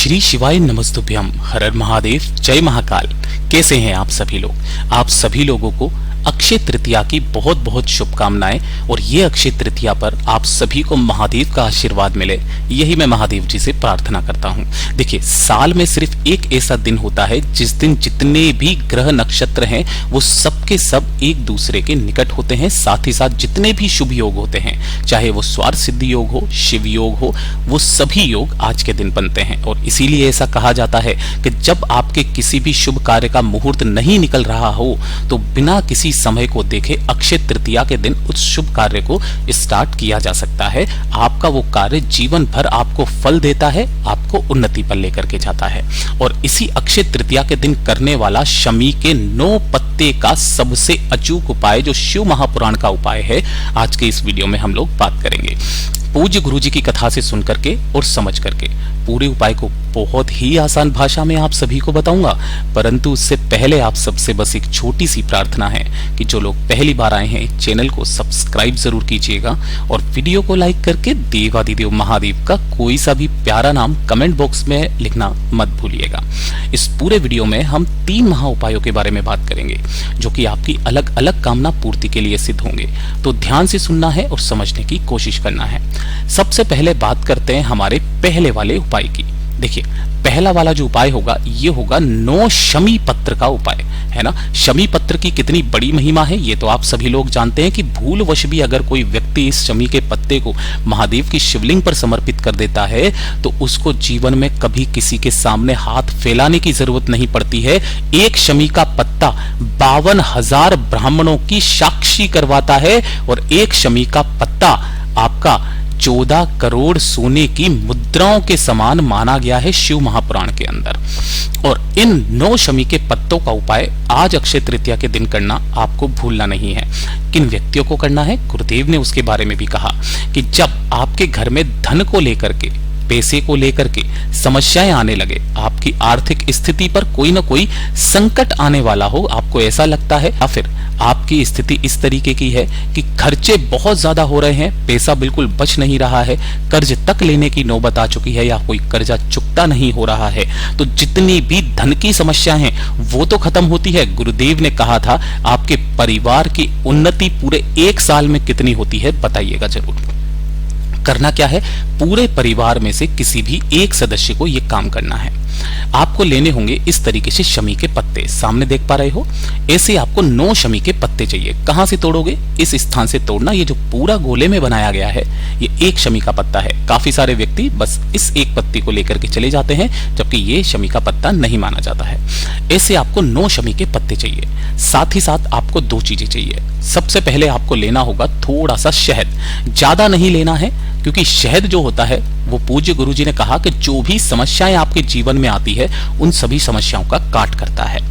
श्री शिवाय नमस्तुभ्यम। हर हर महादेव, जय महाकाल। कैसे हैं आप सभी लोग? आप सभी लोगों को अक्षय तृतीया की बहुत बहुत शुभकामनाएं। और ये अक्षय तृतीया पर आप सभी को महादेव का आशीर्वाद मिले, यही मैं महादेव जी से प्रार्थना करता हूँ। देखिए, साल में सिर्फ एक ऐसा दिन होता है जिस दिन जितने भी ग्रह नक्षत्र हैं वो सबके सब एक दूसरे के निकट होते हैं। साथ ही साथ जितने भी शुभ योग होते हैं, चाहे वो स्वार्थ सिद्धि योग हो, शिव योग हो, वो सभी योग आज के दिन बनते हैं। और इसीलिए ऐसा कहा जाता है कि जब आपके किसी भी शुभ कार्य का मुहूर्त नहीं निकल रहा हो तो बिना किसी समय को देखे अक्षय तृतीया के दिन उस शुभ कार्य को स्टार्ट किया जा सकता है। आपका वो कार्य जीवन भर आपको फल देता है, आपको उन्नति पर लेकर के जाता है। और इसी अक्षय तृतीया के दिन करने वाला शमी के 9 पत्ते का सबसे अचूक उपाय, जो शिव महापुराण का उपाय है, आज के इस वीडियो में हम लोग बात करेंगे। पूज्य गुरु जी की कथा से सुन करके और समझ करके पूरे उपाय को बहुत ही आसान भाषा में आप सभी को बताऊंगा। परंतु उससे पहले आप सबसे बस एक छोटी सी प्रार्थना है कि जो लोग पहली बार आए हैं, चैनल को सब्सक्राइब जरूर कीजिएगा और वीडियो को लाइक करके देवादिदेव महादेव का कोई सा भी प्यारा नाम कमेंट बॉक्स में लिखना मत भूलिएगा। इस पूरे वीडियो में हम 3 महा उपायों के बारे में बात करेंगे जो कि आपकी अलग अलग कामना पूर्ति के लिए सिद्ध होंगे। तो ध्यान से सुनना है और समझने की कोशिश करना है। सबसे पहले बात करते हैं हमारे पहले वाले उपाय की। देखिए, पहला वाला जो उपाय होगा ये होगा 9 शमी पत्र का उपाय, है ना। शमी पत्र की कितनी बड़ी महिमा है ये तो आप सभी लोग जानते हैं कि भूलवश भी अगर कोई व्यक्ति इस शमी के पत्ते को महादेव की शिवलिंग पर समर्पित कर देता है तो उसको जीवन में कभी किसी के सामने हाथ फैलाने की जरूरत नहीं पड़ती है। एक शमी का पत्ता 52,000 ब्राह्मणों की साक्षी करवाता है और एक शमी का पत्ता आपका 14 करोड़ सोने की मुद्राओं के समान माना गया है शिव महापुराण के अंदर। और इन 9 शमी के पत्तों का उपाय आज अक्षय तृतीया के दिन करना आपको भूलना नहीं है। किन व्यक्तियों को करना है, गुरुदेव ने उसके बारे में भी कहा कि जब आपके घर में धन को लेकर के, पैसे को लेकर के समस्याएं आने लगे, आपकी आर्थिक स्थिति पर कोई ना कोई संकट आने वाला हो, आपको ऐसा लगता है या फिर आपकी स्थिति इस तरीके की है कि खर्चे बहुत ज्यादा हो रहे हैं, पैसा बिल्कुल बच नहीं रहा है, कर्ज तक लेने की नौबत आ चुकी है या कोई कर्जा चुकता नहीं हो रहा है, तो जितनी भी धन की समस्या हैं वो तो खत्म होती है। गुरुदेव ने कहा था आपके परिवार की उन्नति पूरे 1 साल में कितनी होती है बताइएगा जरूर। करना क्या है, पूरे परिवार में से किसी भी एक सदस्य को यह काम करना है। आपको लेने होंगे इस तरीके से शमी के पत्ते, सामने देख पा रहे हो, ऐसे आपको 9 शमी के पत्ते चाहिए। कहां से तोड़ोगे? इस स्थान से तोड़ना। ये जो पूरा गोले में बनाया गया है ये एक शमी का पत्ता है। काफी सारे व्यक्ति बस इस एक पत्ती को लेकर के चले जाते हैं जबकि ये शमी का पत्ता नहीं माना जाता है। ऐसे आपको 9 शमी के पत्ते चाहिए। साथ ही साथ आपको 2 चीजें चाहिए। सबसे पहले आपको लेना होगा थोड़ा सा शहद। ज्यादा नहीं लेना है क्योंकि शहद जो होता है वो पूज्य गुरु जी ने कहा कि जो भी समस्याएं आपके जीवन में आती है उन सभी समस्याओं का काट करता है।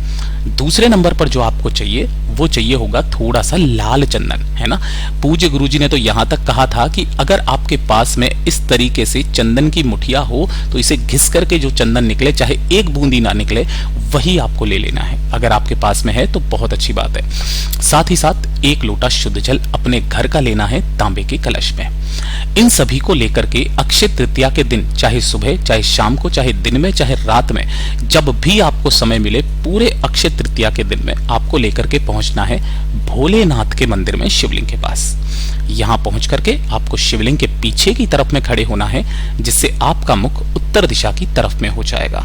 दूसरे नंबर पर जो आपको चाहिए वो चाहिए होगा थोड़ा सा लाल चंदन, है ना। पूज्य गुरु जी ने तो यहां तक कहा था कि अगर आपके पास में इस तरीके से चंदन की मुठिया हो तो इसे घिस करके जो चंदन निकले, चाहे एक बूंदी ना निकले, वही आपको ले लेना है। अगर आपके पास में है तो बहुत अच्छी बात है। साथ ही साथ 1 लोटा शुद्ध जल अपने घर का लेना है तांबे के कलश में। इन सभी को लेकर के अक्षय तृतीया के दिन, चाहे सुबह, चाहे शाम को, चाहे दिन में, चाहे रात में, जब भी आपको समय मिले, पूरे अक्षय तृतीया के दिन में आपको लेकर के पहुंचना है भोलेनाथ के मंदिर में, शिवलिंग के पास। यहां पहुंच करके आपको शिवलिंग के पीछे की तरफ में खड़े होना है जिससे आपका मुख उत्तर दिशा की तरफ में हो जाएगा।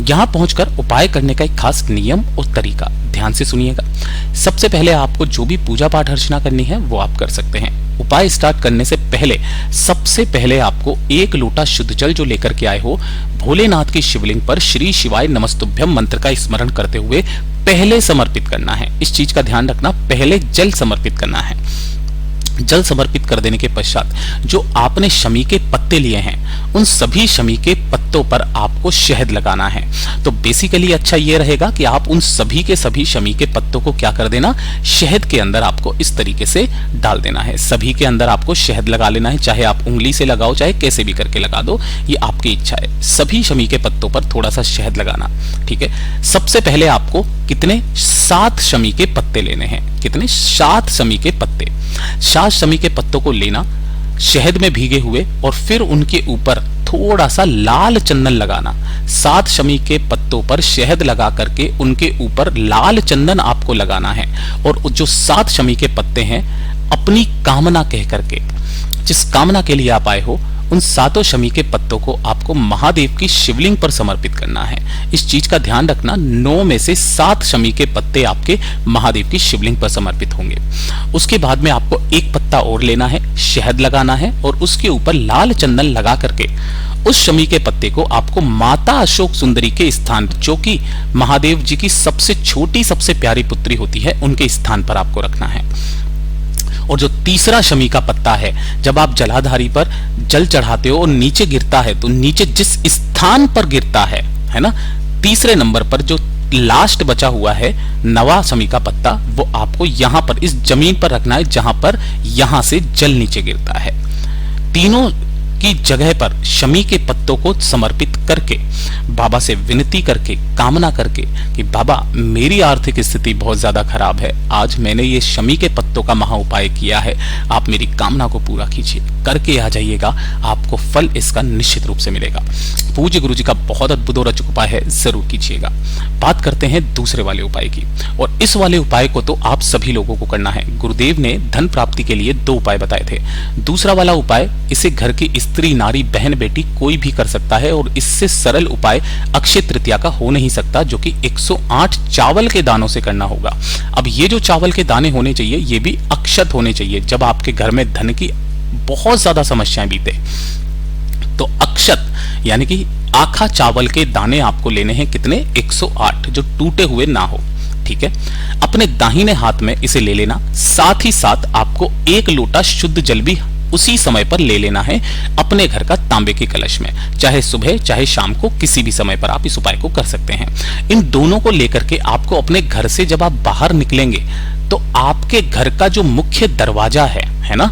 यहां पहुंचकर उपाय करने का एक खास नियम और तरीका ध्यान से सुनिएगा। सबसे पहले आपको जो भी पूजा पाठ अर्चना करनी है वो आप कर सकते हैं। उपाय स्टार्ट करने से पहले सबसे पहले आपको 1 लोटा शुद्ध जल जो लेकर के आए हो, भोलेनाथ की शिवलिंग पर श्री शिवाय नमस्तुभ्यम मंत्र का स्मरण करते हुए पहले समर्पित करना है। इस चीज का ध्यान रखना, पहले जल समर्पित करना है। जल समर्पित कर देने के पश्चात जो आपने शमी के पत्ते लिए हैं उन सभी शमी के पत्तों पर आपको शहद लगाना है। तो बेसिकली अच्छा ये रहेगा कि आप उन सभी के सभी शमी के पत्तों को क्या कर देना, शहद के अंदर आपको इस तरीके से डाल देना है। सभी के अंदर आपको शहद लगा लेना है, चाहे आप उंगली से लगाओ चाहे कैसे भी करके लगा दो, ये आपकी इच्छा है। सभी शमी के पत्तों पर थोड़ा सा शहद लगाना, ठीक है। सबसे पहले आपको कितने 7 शमी के पत्ते लेने हैं। कितने? 7 शमी के पत्ते। 7 शमी के पत्तों को लेना, शहद में भीगे हुए, और फिर उनके ऊपर थोड़ा सा लाल चंदन लगाना। 7 शमी के पत्तों पर शहद लगा करके उनके ऊपर लाल चंदन आपको लगाना है, और जो 7 शमी के पत्ते हैं अपनी कामना कह करके, जिस कामना के लिए आप आए हो, उन 7 शमी के पत्तों को आपको महादेव की शिवलिंग पर समर्पित करना है। इस चीज का ध्यान रखना, 9 में से 7 शमी के पत्ते आपके महादेव की शिवलिंग पर समर्पित होंगे। उसके बाद में आपको एक पत्ता और लेना है, शहद लगाना है, और उसके ऊपर लाल चंदन लगा करके उस शमी के पत्ते को आपको माता अशोक सुंदरी के स्थान, जो कि महादेव जी की सबसे छोटी सबसे प्यारी पुत्री होती है, उनके स्थान पर आपको रखना है। और जो तीसरा शमी का पत्ता है, जब आप जलाधारी पर जल चढ़ाते हो और नीचे गिरता है, तो नीचे जिस स्थान पर गिरता है ना, तीसरे नंबर पर जो लास्ट बचा हुआ है 9वां शमी का पत्ता, वो आपको यहां पर इस जमीन पर रखना है जहां पर यहां से जल नीचे गिरता है। तीनों की जगह पर शमी के पत्तों को समर्पित करके बाबा से विनती करके, कामना करके कि बाबा मेरी आर्थिक स्थिति बहुत ज्यादा खराब है, आज मैंने ये शमी के पत्तों का महा उपाय किया है, आप मेरी कामना को पूरा कीजिए, करके आ जाइएगा, आपको फल इसका निश्चित रूप से मिलेगा। पूज्य गुरु जी का बहुत अद्भुत और अचूक उपाय है, जरूर कीजिएगा। बात करते हैं दूसरे वाले उपाय की, और इस वाले उपाय को तो आप सभी लोगों को करना है। गुरुदेव ने धन प्राप्ति के लिए 2 उपाय बताए थे। दूसरा वाला उपाय इसे घर की स्त्री, नारी, बहन, बेटी कोई भी कर सकता है, और इससे सरल उपाय अक्षय तृतीया का हो नहीं सकता, जो कि 108 चावल के दानों से करना होगा। अब ये जो चावल के दाने होने चाहिए, ये भी अक्षत होने चाहिए। जब आपके घर में धन की बहुत ज्यादा समस्याएं बीते, तो अक्षत यानी कि आखा चावल के दाने आपको लेने हैं। कितने? 108, जो टूटे हुए ना हो। ठीक है, अपने दाहिने हाथ में इसे ले लेना। साथ ही साथ आपको 1 लोटा शुद्ध जल भी उसी समय पर ले लेना है, अपने घर का तांबे के कलश में। चाहे सुबह चाहे शाम को, किसी भी समय पर आप इस उपाय को कर सकते हैं। इन दोनों को लेकर के आपको अपने घर से जब आप बाहर निकलेंगे, तो आपके घर का जो मुख्य दरवाजा है ना,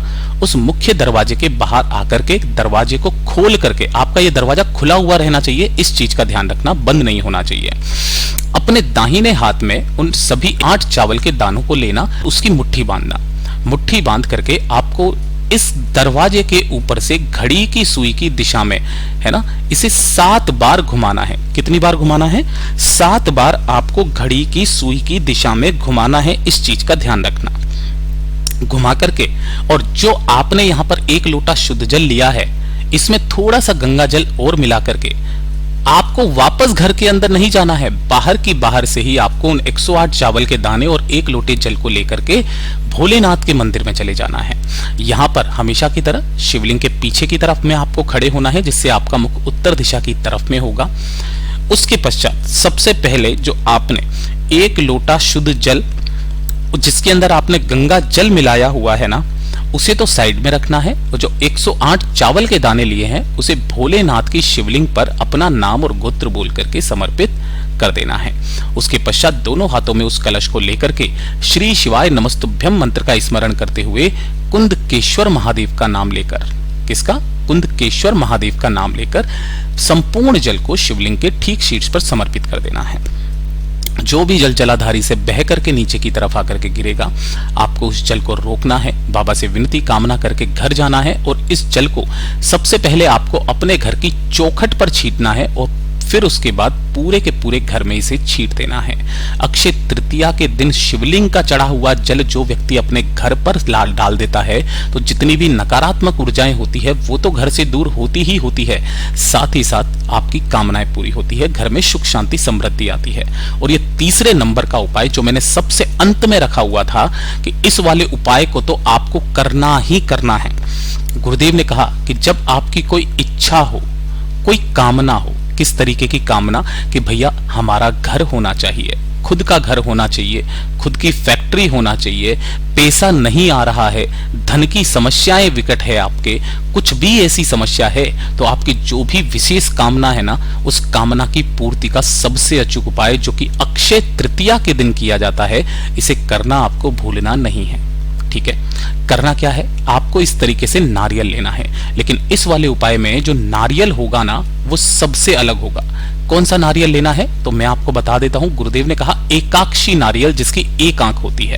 उस मुख्य दरवाजे के बाहर आकर के दरवाजे को खोल करके, आपका ये दरवाजा खुला हुआ रहना चाहिए, इस चीज का ध्यान रखना, बंद नहीं होना चाहिए। अपने दाहिने हाथ में उन सभी 8 चावल के दानों को लेना, उसकी मुट्ठी बांधना। मुट्ठी बांध करके आपको इस दरवाजे के ऊपर से घड़ी की सुई की दिशा में, है ना, इसे 7 बार घुमाना है। कितनी बार घुमाना है? 7 बार आपको घड़ी की सुई की दिशा में घुमाना है, इस चीज का ध्यान रखना। घुमा करके, और जो आपने यहां पर 1 लोटा शुद्ध जल लिया है, इसमें थोड़ा सा गंगा जल और मिला करके आपको वापस घर के अंदर नहीं जाना है, बाहर से ही आपको उन 108 चावल के दाने और 1 लोटे जल को लेकर के भोलेनाथ के मंदिर में चले जाना है। यहां पर हमेशा की तरह शिवलिंग के पीछे की तरफ में आपको खड़े होना है, जिससे आपका मुख उत्तर दिशा की तरफ में होगा। उसके पश्चात सबसे पहले जो आपने 1 लोटा शुद्ध जल, जिसके अंदर आपने गंगा जल मिलाया हुआ है ना, उसे तो साइड में रखना है, और जो 108 चावल के दाने लिए हैं, उसे भोलेनाथ की शिवलिंग पर अपना नाम और गोत्र बोल करके समर्पित कर देना है। उसके पश्चात दोनों हाथों में उस कलश को लेकर के श्री शिवाय नमस्तुभ्यम मंत्र का स्मरण करते हुए कुंदकेश्वर महादेव का नाम लेकर, किसका? कुंदकेश्वर महादेव का नाम लेकर संपूर्ण जल को शिवलिंग के ठीक शीर्ष पर समर्पित कर देना है। जो भी जल जलाधारी से बह करके नीचे की तरफ आकर के गिरेगा, आपको उस जल को रोकना है, बाबा से विनती कामना करके घर जाना है, और इस जल को सबसे पहले आपको अपने घर की चौखट पर छींटना है, और फिर उसके बाद पूरे के पूरे घर में इसे छींट देना है। अक्षय तृतीया के दिन शिवलिंग का चढ़ा हुआ जल जो व्यक्ति अपने घर पर डाल देता है, तो जितनी भी नकारात्मक ऊर्जाएं होती है वो तो घर से दूर होती ही होती है, साथ ही साथ आपकी कामनाएं पूरी होती है, घर में सुख शांति समृद्धि आती है। और ये तीसरे नंबर का उपाय जो मैंने सबसे अंत में रखा हुआ था कि इस वाले उपाय को तो आपको करना ही करना है। गुरुदेव ने कहा कि जब आपकी कोई इच्छा हो, कोई कामना हो, किस तरीके की कामना? कि भैया हमारा घर होना चाहिए, खुद का घर होना चाहिए, खुद की फैक्ट्री होना चाहिए, पैसा नहीं आ रहा है, धन की समस्याएं विकट है, आपके कुछ भी ऐसी समस्या है, तो आपकी जो भी विशेष कामना है ना, उस कामना की पूर्ति का सबसे अचूक उपाय जो कि अक्षय तृतीया के दिन किया जाता है, इसे करना आपको भूलना नहीं है। ठीक है, करना क्या है? आपको इस तरीके से नारियल लेना है, लेकिन इस वाले उपाय में जो नारियल होगा ना, वो सबसे अलग होगा। कौन सा नारियल लेना है तो मैं आपको बता देता हूं। गुरुदेव ने कहा एकाक्षी नारियल, जिसकी एक आंख होती है।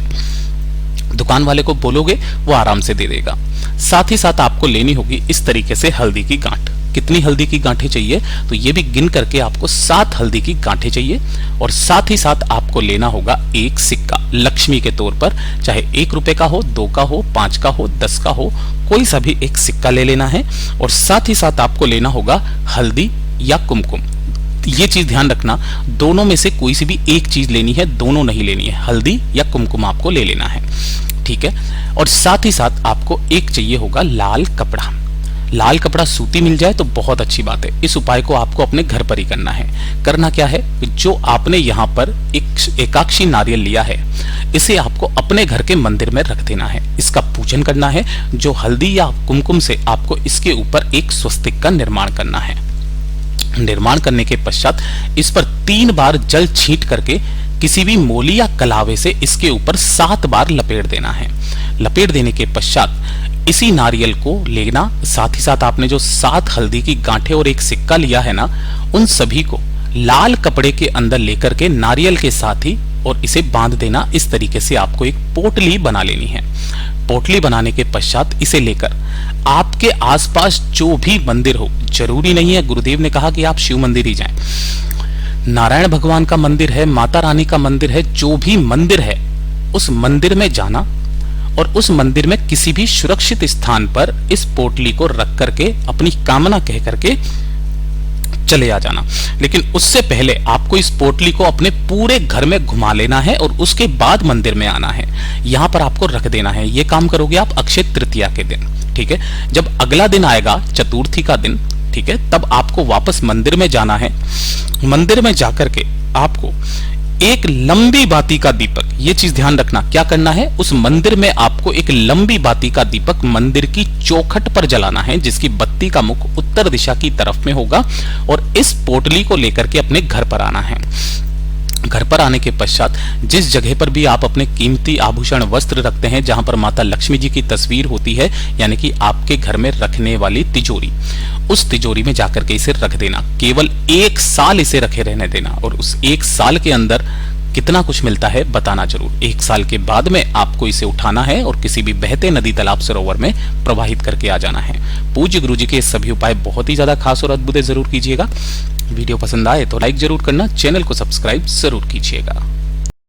दुकान वाले को बोलोगे वो आराम से दे देगा। साथ ही साथ आपको लेनी होगी इस तरीके से हल्दी की गांठ। कितनी हल्दी की गांठें चाहिए, तो ये भी गिन करके आपको 7 हल्दी की गांठें चाहिए। और साथ ही साथ आपको लेना होगा एक सिक्का लक्ष्मी के तौर पर, चाहे 1 रुपए का हो, 2 का हो, 5 का हो, 10 का हो, कोई सा भी एक सिक्का ले लेना है। और साथ ही साथ आपको लेना होगा हल्दी या कुमकुम। ये चीज ध्यान रखना, दोनों में से कोई सी भी एक चीज लेनी है, दोनों नहीं लेनी है, हल्दी या कुमकुम आपको ले लेना है, ठीक है। और साथ ही साथ आपको एक चाहिए होगा लाल कपड़ा। लाल कपड़ा सूती मिल जाए तो बहुत अच्छी बात है। इस उपाय को आपको अपने घर पर ही करना है। करना क्या है, जो आपने यहाँ पर एक एकाक्षी नारियल लिया है, इसे आपको अपने घर के मंदिर में रख देना है। इसका पूजन करना है। जो हल्दी या कुमकुम से आपको इसके ऊपर एक स्वस्तिक का निर्माण करना है। निर्माण करने के पश्चात इस पर 3 बार जल छींट करके किसी भी मोली या कलावे से इसके ऊपर 7 बार लपेट देना है। लपेट देने के पश्चात इसी नारियल को लेना, साथ ही साथ आपने जो 7 हल्दी की गांठें और एक सिक्का लिया है ना, उन सभी को लाल कपड़े के अंदर लेकर के नारियल के साथ ही और इसे बांध देना। इस तरीके से आपको एक पोटली बना लेनी है। पोटली बनाने के पश्चात इसे लेकर आपके आसपास जो भी मंदिर हो, जरूरी नहीं है गुरुदेव ने कहा कि आप शिव मंदिर ही जाएं, नारायण भगवान का मंदिर है, माता रानी का मंदिर है, जो भी मंदिर है उस मंदिर में जाना और उस मंदिर में किसी भी सुरक्षित स्थान पर इस पोटली को रख करके अपनी कामना कह करके चले आ जाना। लेकिन उससे पहले आपको इस पोटली को अपने पूरे घर में घुमा लेना है और उसके बाद मंदिर में आना है। यहां पर आपको रख देना है। ये काम करोगे आप अक्षय तृतीया के दिन, ठीक है। जब अगला दिन आएगा चतुर्थी का दिन, ठीक है, तब आपको वापस मंदिर में जाना है। मंदिर में जाकर के आपको एक लंबी बाती का दीपक, ये चीज ध्यान रखना, क्या करना है, उस मंदिर में आपको एक लंबी बाती का दीपक मंदिर की चौखट पर जलाना है, जिसकी बत्ती का मुख उत्तर दिशा की तरफ में होगा। और इस पोटली को लेकर के अपने घर पर आना है। घर पर आने के पश्चात जिस जगह पर भी आप अपने कीमती आभूषण वस्त्र रखते हैं, जहां पर माता लक्ष्मी जी की तस्वीर होती है, यानी कि आपके घर में रखने वाली तिजोरी, उस तिजोरी में जाकर के इसे रख देना। केवल 1 साल इसे रखे रहने देना और उस 1 साल के अंदर कितना कुछ मिलता है बताना जरूर। 1 साल के बाद में आपको इसे उठाना है और किसी भी बहते नदी तालाब सरोवर में प्रवाहित करके आ जाना है। पूज्य गुरु जी के सभी उपाय बहुत ही ज्यादा खास और अद्भुत जरूर कीजिएगा। वीडियो पसंद आए तो लाइक जरूर करना, चैनल को सब्सक्राइब जरूर कीजिएगा।